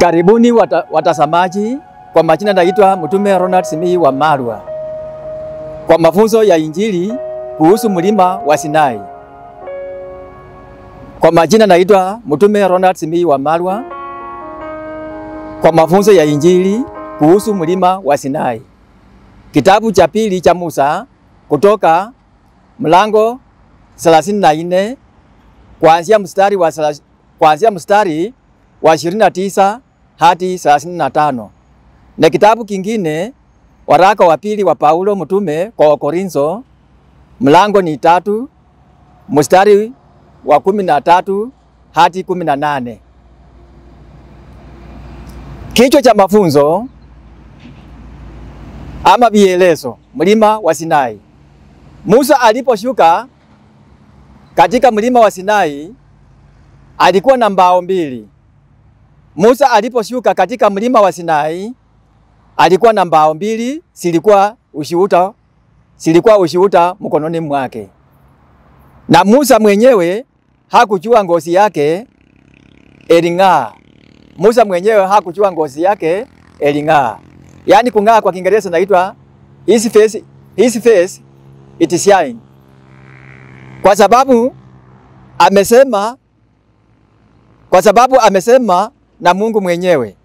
Karibuni watazamaji, kwa majina naitwa Mtume Ronald Simiyu wa Marwa, kwa mafunzo ya Injili kuhusu mlima wa Sinai. Kwa majina naitwa Mtume Ronald Simiyu wa Marwa, kwa mafunzo ya Injili kuhusu mlima wa Sinai. Kitabu cha pili cha Musa, Kutoka mlango 34 kuanzia mstari wa 29 hadi 35. Na kitabu kingine, waraka wa pili wa Paulo mtume kwa Wakorintho, mlango ni 3 mstari wa 13 hadi 18. Kichwa cha mafunzo ama vielezo: mlima wa Sinai. Musa aliposhuka katika mlima wa Sinai alikuwa na mbao mbili. Musa aliposhuka katika mlima wa Sinai alikuwa na mbao mbili, silikuwa ushuhuda mkononi mwake. Na Musa mwenyewe hakujua ngozi yake eling'aa. Musa mwenyewe hakujua ngozi yake eling'aa. Yaani kung'aa kwa Kiingereza naitwa his face it shine. Kwa sababu amesema na Mungu mwenyewe.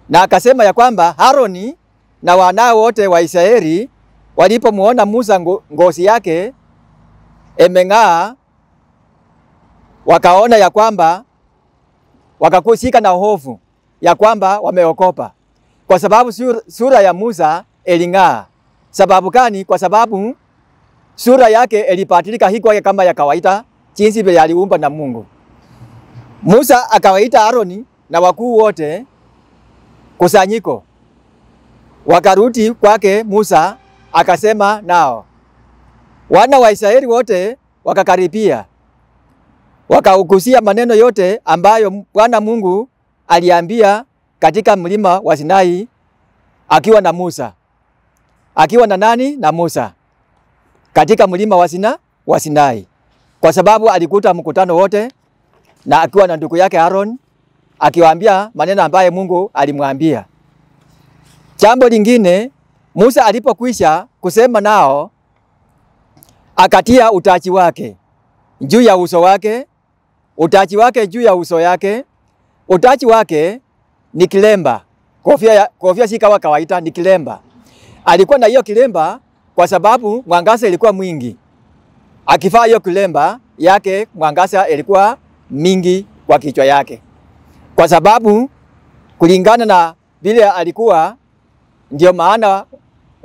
Na akasema ya kwamba Haroni na wanao wote wa Israeli walipomuona Musa ngozi yake emeng'aa, wakaona ya kwamba wakakusika na hofu ya kwamba wameokopa, kwa sababu sura ya Musa eling'aa. Sababu gani? Kwa sababu sura yake ilipatilika hiko kama ya kawaida jinsi vile aliumba na Mungu. Musa akawaita Haroni na wakuu wote kusanyiko. Wakarudi kwake Musa akasema nao. Wana wa Israeli wote wakakaribia, wakaukusia maneno yote ambayo Bwana Mungu aliambia katika mlima wa Sinai akiwa na Musa. Akiwa na nani? Na Musa. Katika mlima wa Sinai. Kwa sababu alikuta mkutano wote na akiwa na ndugu yake Aaron akiwaambia maneno ambaye Mungu alimwambia. Jambo lingine, Musa alipokwisha kusema nao akatia utaji wake juu ya uso wake, utaji wake juu ya uso yake. Utaji wake ni kilemba. Kofia si kama kawaida, ni kilemba. Alikuwa na hiyo kilemba kwa sababu mwangaza ilikuwa mwingi. Akivaa hiyo kilemba yake, mwangaza ilikuwa mingi kwa kichwa yake. Kwa sababu kulingana na vile alikuwa, ndio maana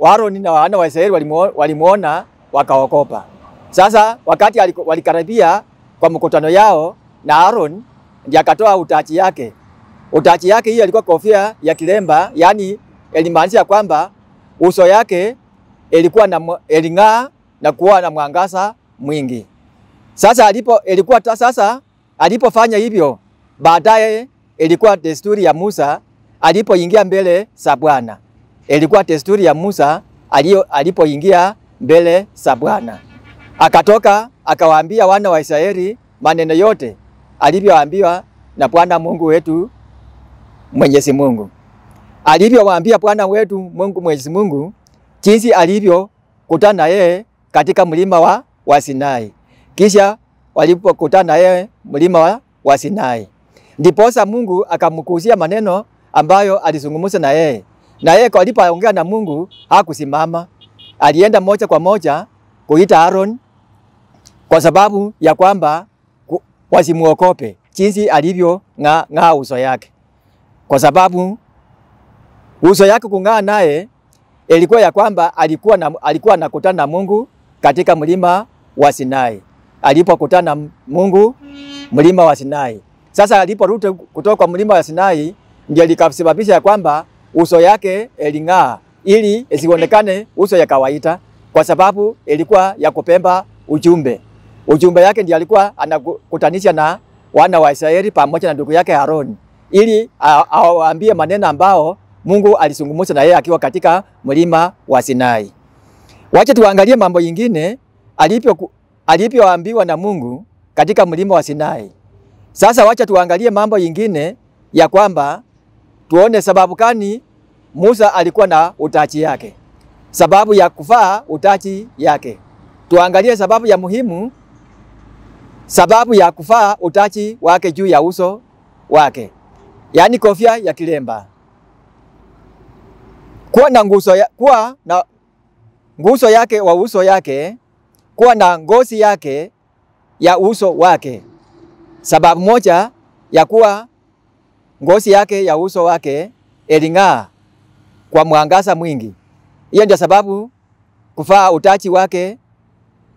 Aaron na wana wa Israeli walimuona wakaokopa. Sasa wakati walikaribia kwa mkutano yao, na Aaron ndiye akatoa utaji yake. Utaji yake hiyo ilikuwa kofia ya kilemba, yani ilimaanisha kwamba uso yake ilikuwa eling'aa na kuwa na mwangaza mwingi. Sasa alipofanya hivyo, baadaye ilikuwa desturi ya Musa alipoingia mbele za Bwana. Ilikuwa desturi ya Musa alipoingia mbele za Bwana. Akatoka akawaambia wana wa Israeli maneno yote alivyoambiwa na Bwana Mungu wetu Mwenyezi Mungu. Alivyowaambia Bwana wetu Mungu Mwenyezi Mungu jinsi alivyokutana na yeye katika mlima wa Sinai. Kisha walipokutana na yeye mlima wa Sinai, ndiposa Mungu akamkuzia maneno ambayo alizungumza na yeye. Na yeye alipoongea na Mungu hakusimama, alienda moja kwa moja kuita Aaron, kwa sababu ya kwamba wasimuokope jinsi alivyo ng'aa uso yake. Kwa sababu uso yake kung'aa naye ilikuwa ya kwamba alikuwa anakutana na Mungu katika mlima wa Sinai. Alipokutana na Mungu mlima wa Sinai. Sasa aliporudi kutoka kwa mlima wa Sinai, ndio likasababisha ya kwamba uso yake eling'aa, ili isionekane uso ya kawaida, kwa sababu ilikuwa ya kupemba ujumbe. Ujumbe yake ndio alikuwa anakutanisha na wana wa Israeli pamoja na ndugu yake Aaron, ili awaambie maneno ambao Mungu alizungumza na yeye akiwa katika mlima wa Sinai. Wacha tuangalie mambo yingine alivyoambiwa na Mungu katika mlima wa Sinai. Sasa wacha tuangalie mambo yingine ya kwamba tuone sababu gani Musa alikuwa na utaji yake. Sababu ya kuvaa utaji yake. Tuangalie sababu ya muhimu, sababu ya kuvaa utaji wake juu ya uso wake. Yaani kofia ya kilemba. Kuwa na nguzo yake wa uso yake, kuwa na ngozi yake ya uso wake. Sababu moja ya kuwa ngozi yake ya uso wake iling'aa kwa mwangaza mwingi. Hiyo ndio sababu kuvaa utaji wake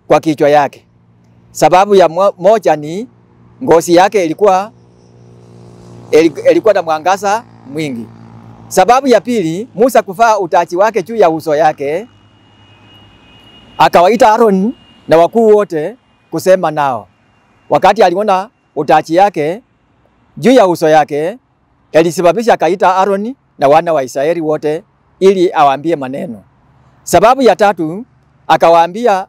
kwa kichwa yake. Sababu ya moja ni ngozi yake ilikuwa na mwangaza mwingi. Sababu ya pili, Musa kuvaa utaji wake juu ya uso yake, akawaita Aaron na wakuu wote kusema nao. Wakati aliona utaji yake juu ya uso yake, ilisababisha akaita Aaron na wana wa Israeli wote ili awaambie maneno. Sababu ya tatu, akawaambia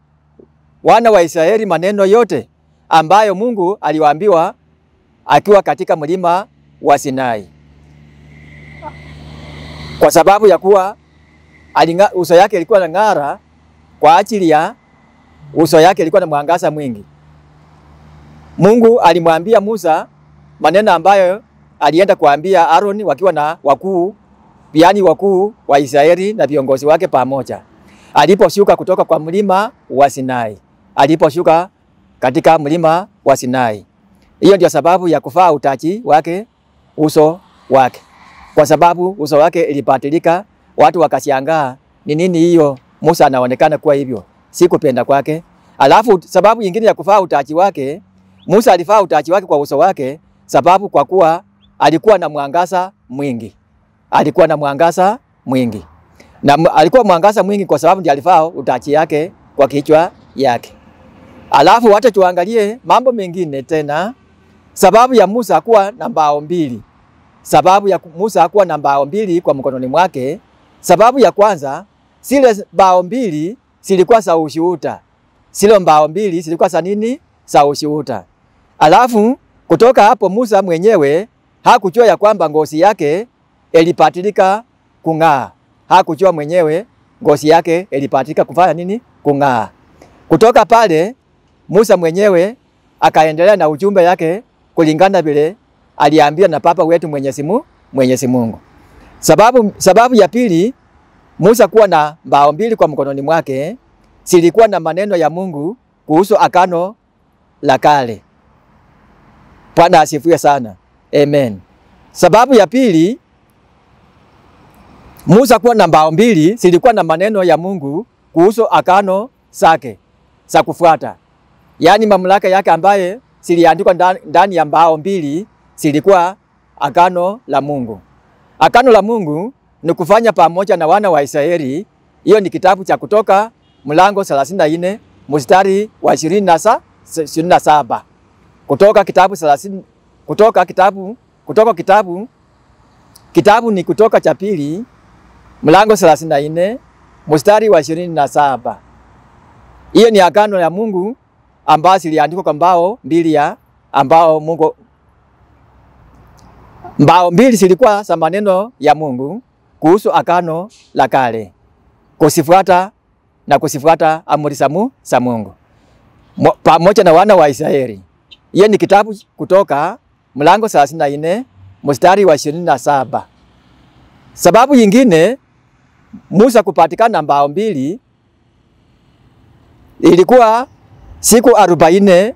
wana wa Israeli maneno yote ambayo Mungu aliwaambiwa akiwa katika mlima wa Sinai. Kwa sababu ya kuwa uso yake ilikuwa na ng'ara, kwa ajili ya uso yake ilikuwa na mwangaza mwingi. Mungu alimwambia Musa maneno ambayo alienda kuambia Aaron wakiwa na wakuu wa Israeli na viongozi wake pamoja. Aliposhuka kutoka kwa mlima wa Sinai. Aliposhuka katika mlima wa Sinai. Hiyo ndio sababu ya kuvaa utaji wake uso wake. Kwa sababu uso wake ilipatilika, watu wakashangaa, ni nini hiyo Musa anaonekana kuwa hivyo? Si kupenda kwake. Alafu sababu nyingine ya kuvaa utaji wake, Musa alivaa utaji wake kwa uso wake sababu kwa kuwa alikuwa na mwangaza mwingi. Alikuwa na mwangaza mwingi. Na alikuwa mwangaza mwingi kwa sababu ndiye alivaa utaji yake kwa kichwa yake. Alafu wacha tuangalie mambo mengine tena. Sababu ya Musa kuwa na mbao mbili. Sababu ya Musa kuwa na mbao mbili kwa mkononi mwake. Sababu ya kwanza, zile mbao mbili zilikuwa za ushuhuda. Zile mbao mbili zilikuwa za nini? Za ushuhuda. Alafu kutoka hapo Musa mwenyewe hakujua ya kwamba ngozi yake ilipatilika kung'aa. Hakujua mwenyewe ngozi yake ilipatilika kufanya nini? Kung'aa. Kutoka pale Musa mwenyewe akaendelea na ujumbe yake kulingana vile aliambia na Baba wetu Mwenyezi Mungu. Sababu ya pili, Musa kuwa na mbao mbili kwa mkononi mwake, zilikuwa na maneno ya Mungu kuhusu agano la kale. Bwana asifiwe sana. Amen. Sababu ya pili, Musa kuwa na mbao mbili zilikuwa na maneno ya Mungu kuhusu agano zake za kufuata. Yaani mamlaka yake ambaye ziliandikwa ndani ya mbao mbili zilikuwa agano la Mungu. Agano la Mungu ni kufanya pamoja na wana wa Israeli. Hiyo ni kitabu cha Kutoka mlango 34 mstari wa 27. Kitabu ni Kutoka cha pili mlango 34 mstari wa 27. Hiyo ni agano la Mungu ambayo ziliandikwa kwa mbao mbili ya ambao Mungu. Mbao mbili zilikuwa za maneno ya Mungu kuhusu agano la kale. Kusifuata amri za Mungu pamoja na wana wa Israeli. Hiyo ni kitabu Kutoka mlango 34 mstari wa 27. Sababu nyingine Musa kupatikana mbao mbili ilikuwa siku 40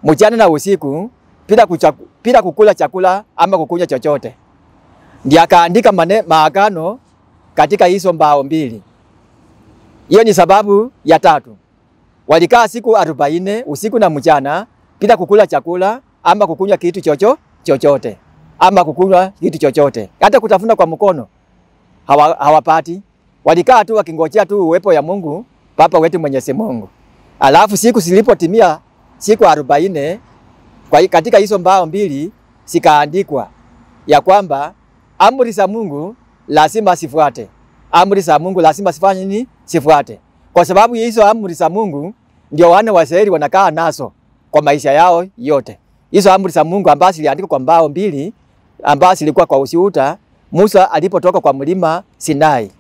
mchana na usiku bila kukula chakula ama kukunywa chochote. Ndiye akaandika maagano katika hizo mbao mbili. Hiyo ni sababu ya tatu. Walikaa siku 40 usiku na mchana bila kukula chakula ama kukunywa kitu chochote. Ama kukunywa kitu chochote. Hata kutafuna kwa mkono hawapati. Walikaa tu wakingojea tu uwepo ya Mungu, Baba wetu Mwenyezi Mungu. Alafu siku zilipotimia siku 40 katika hizo mbao mbili zikaandikwa ya kwamba amri za Mungu lazima sifuate. Amri za Mungu lazima sifanye nini? Sifuate. Kwa sababu hizo amri za Mungu ndio wana wa Israeli wanakaa nazo kwa maisha yao yote. Hizo amri za Mungu ambazo ziliandikwa kwa mbao mbili ambazo zilikuwa kwa ushuhuda Musa alipotoka kwa mlima Sinai.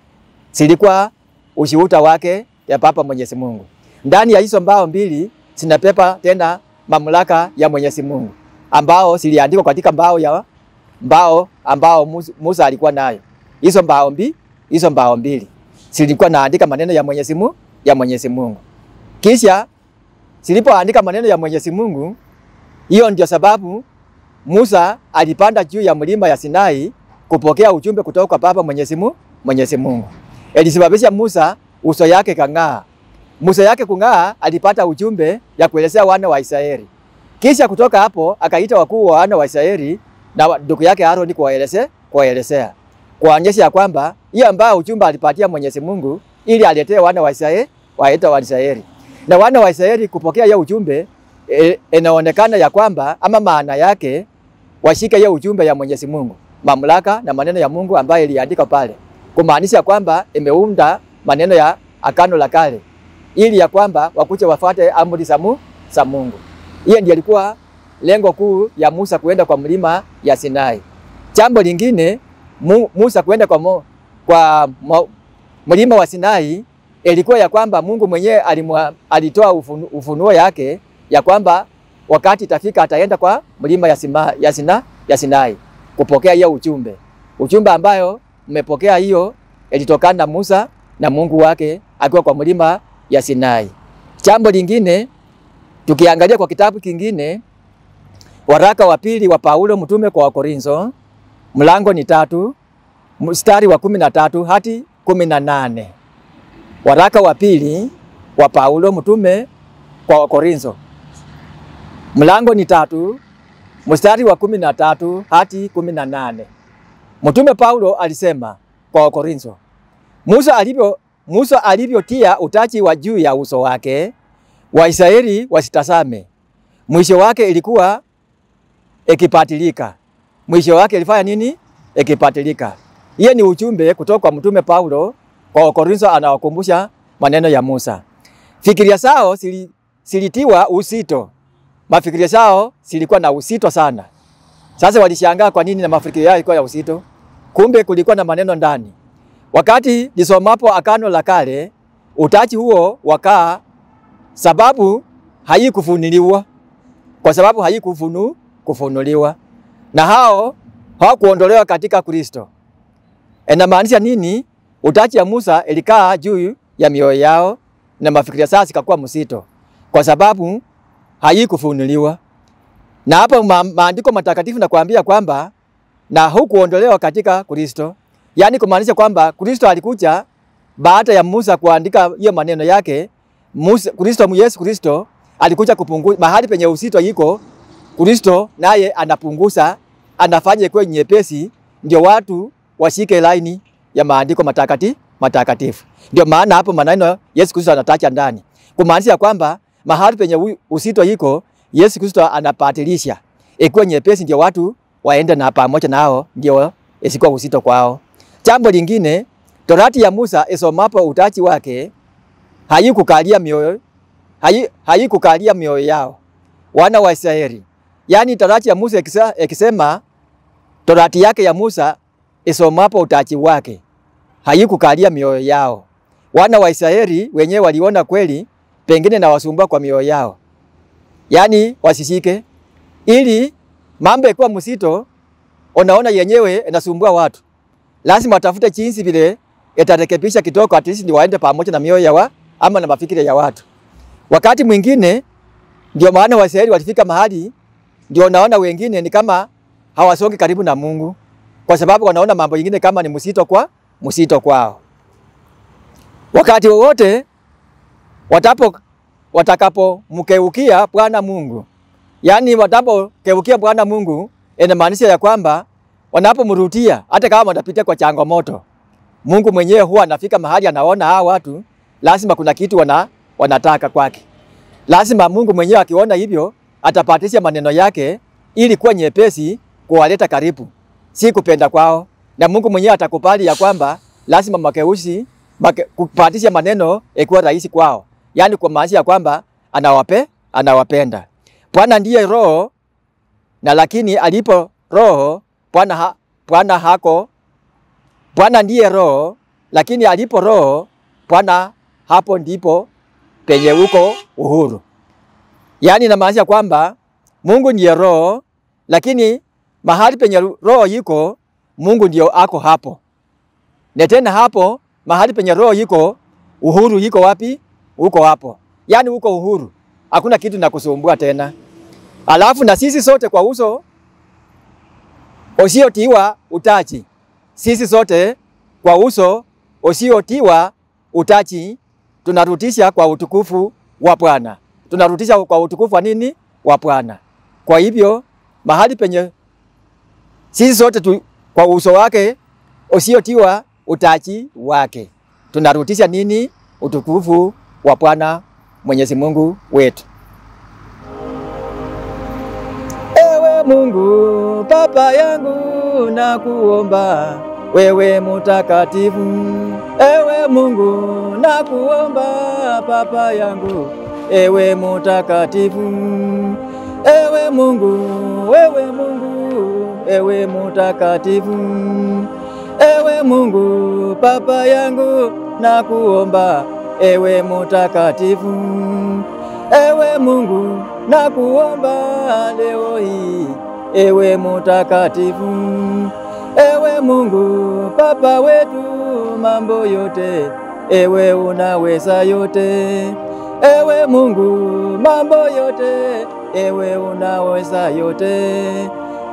Zilikuwa ushuhuda wake ya Baba Mwenyezi Mungu. Ndani ya hizo mbao mbili zinapepa tena mamlaka ya Mwenyezi Mungu ambao ziliandikwa katika mbao ambao Musa alikuwa nayo. Hizo mbao mbili zilikuwa naandika maneno ya Mwenyezi Mungu. Kisha zilipoandika maneno ya Mwenyezi Mungu, hiyo ndio sababu Musa alipanda juu ya mlima ya Sinai kupokea ujumbe kutoka kwa Baba Mwenyezi Mungu. Ilisababisha Musa uso yake kang'aa. Musa yake kung'aa, alipata ujumbe ya kuelezea wana wa Israeli. Kisha kutoka hapo akaita wakuu wa wana wa Israeli na ndugu yake Aaron kuwaelezea. Kuonyesha ya kwamba hiyo ambao ujumbe alipatia Mwenyezi Mungu ili aletee wana wa Israeli. Na wana wa Israeli kupokea hiyo ujumbe, inaonekana ya kwamba ama maana yake washike hiyo ujumbe ya Mwenyezi Mungu, mamlaka na maneno ya Mungu ambayo iliandika pale. Kumaanisha kwamba imeunda maneno ya Agano la Kale ili ya kwamba wakuje wafuate amri za Mungu. Hiyo ndiyo ilikuwa lengo kuu ya Musa kuenda kwa mlima ya Sinai. Jambo lingine, Musa kuenda kwa mlima wa Sinai ilikuwa ya kwamba Mungu mwenyewe alitoa ufunuo yake ya kwamba wakati itafika ataenda kwa mlima ya Sinai kupokea hiyo ujumbe ambayo mmepokea. Hiyo ilitokana na Musa na Mungu wake akiwa kwa mlima ya Sinai. Jambo lingine, tukiangalia kwa kitabu kingine, waraka wa pili wa Paulo mtume kwa Wakorintho, mlango ni 3, mstari wa 13 hadi 18. Waraka wa pili wa Paulo mtume kwa Wakorintho, mlango ni 3, mstari wa 13 hadi 18. Mtume Paulo alisema kwa Wakorintho, Musa alivyotia utaji wa juu ya uso wake, Waisraeli wasitazame. Mwisho wake ilikuwa ikipatilika. Mwisho wake ilifanya nini? Ikipatilika. Hiyo ni ujumbe kutoka kwa mtume Paulo kwa Wakorintho, anawakumbusha maneno ya Musa. Fikiria zao silitiwa uzito. Mafikiria zao silikuwa na uzito sana. Sasa walishangaa kwa nini na mafikiria yao ilikuwa ya uzito. Kumbe kulikuwa na maneno ndani. Wakati nisomapo Agano la Kale, utaji huo wakaa sababu haikufunuliwa. Kwa sababu haikufunuliwa. Na hao hawakuondolewa katika Kristo. Inamaanisha nini? Utaji ya Musa ilikaa juu ya mioyo yao na mafikiria sasa ikakuwa mzito kwa sababu haikufunuliwa. Na hapa maandiko matakatifu na kuambia kwamba na hukuondolewa katika Kristo. Yaani kumaanisha kwamba Kristo alikuja baada ya Musa kuandika hiyo maneno yake. Yesu Kristo alikuja kupunguza mahali penye uzito iko. Kristo naye anapunguza, anafanya ikuwe nyepesi, ndio watu washike laini ya maandiko matakatifu. Ndio maana hapo maneno Yesu Kristo anatacha ndani. Kumaanisha kwamba mahali penye uzito iko, Yesu Kristo anapatilisha ikuwe nyepesi, ndio watu waende na pamoja nao, ndio isikuwa uzito kwao. Jambo lingine, Torati ya Musa isomapo utaji wake haikukalia mioyo yao wana wa Israeli. Yaani Torati ya Musa ikisema Torati yake ya Musa isomapo utaji wake haikukalia mioyo yao. Wana wa Israeli wenyewe waliona kweli pengine na wasumbua kwa mioyo yao. Yaani wasishike ili mambo yakuwa mzito, unaona yenyewe inasumbua watu. Lazima watafute jinsi vile itarekebisha kidogo, at least ndio waende pamoja na mioyo ama na mafikiri ya watu. Wakati mwingine ndio maana Waisraeli walifika mahali ndio naona wengine ni kama hawasongi karibu na Mungu kwa sababu wanaona mambo mengine kama ni mzito kwao. Wakati wowote watakapomkeukia Bwana Mungu, yani watapokeukia Bwana Mungu, inamaanisha ya kwamba wanapomrudia hata kama watapitia kwa changamoto, Mungu mwenyewe huwa anafika mahali anaona hawa watu lazima kuna kitu wanataka kwake. Lazima Mungu mwenyewe akiona hivyo atapatisha maneno yake ili kuwa nyepesi kuwaleta karibu, si kupenda kwao. Na Mungu mwenyewe atakubali ya kwamba lazima makeuzi kupatisha maneno ikuwa rahisi kwao. Yaani kwa maana ya kwamba anawapenda. Bwana ndiye roho, na lakini alipo roho Bwana hako Bwana ndiye roho, lakini alipo roho Bwana, hapo ndipo penye uko uhuru. Yaani inamaanisha kwamba Mungu ndiye roho, lakini mahali penye roho yiko Mungu ndio ako hapo. Na tena hapo mahali penye roho yiko uhuru yiko wapi? Uko hapo. Yaani uko uhuru. Hakuna kitu na kusumbua tena. Alafu na sisi sote kwa uso usiotiwa utaji. Sisi sote kwa uso usiotiwa utaji tunarutisha kwa utukufu wa Bwana. Tunarutisha kwa utukufu wa nini? Wa Bwana. Kwa hivyo mahali penye sisi sote kwa uso wake usiotiwa utaji wake tunarutisha nini? Utukufu wa Bwana Mwenyezi Mungu wetu. Ewe Mungu Baba yangu nakuomba, wewe mtakatifu. Ewe Mungu nakuomba Baba yangu, ewe mtakatifu. Ewe Mungu, ewe Mungu, ewe mtakatifu. Ewe Mungu Baba yangu nakuomba, ewe mtakatifu. Ewe Mungu nakuomba leo hii, ewe mtakatifu. Ewe Mungu Baba wetu mambo yote, ewe unaweza yote. Ewe Mungu mambo yote, ewe unaweza yote.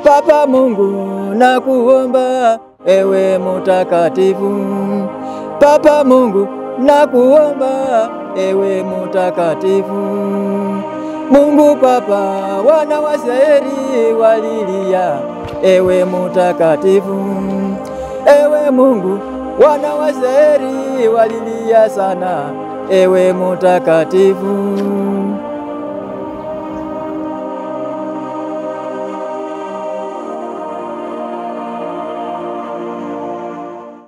Baba Mungu nakuomba, ewe mtakatifu. Baba Mungu nakuomba, ewe mtakatifu. Mungu Baba, wana wa Israeli walilia, ewe mtakatifu. Ewe Mungu, wana wa Israeli walilia sana, ewe mtakatifu.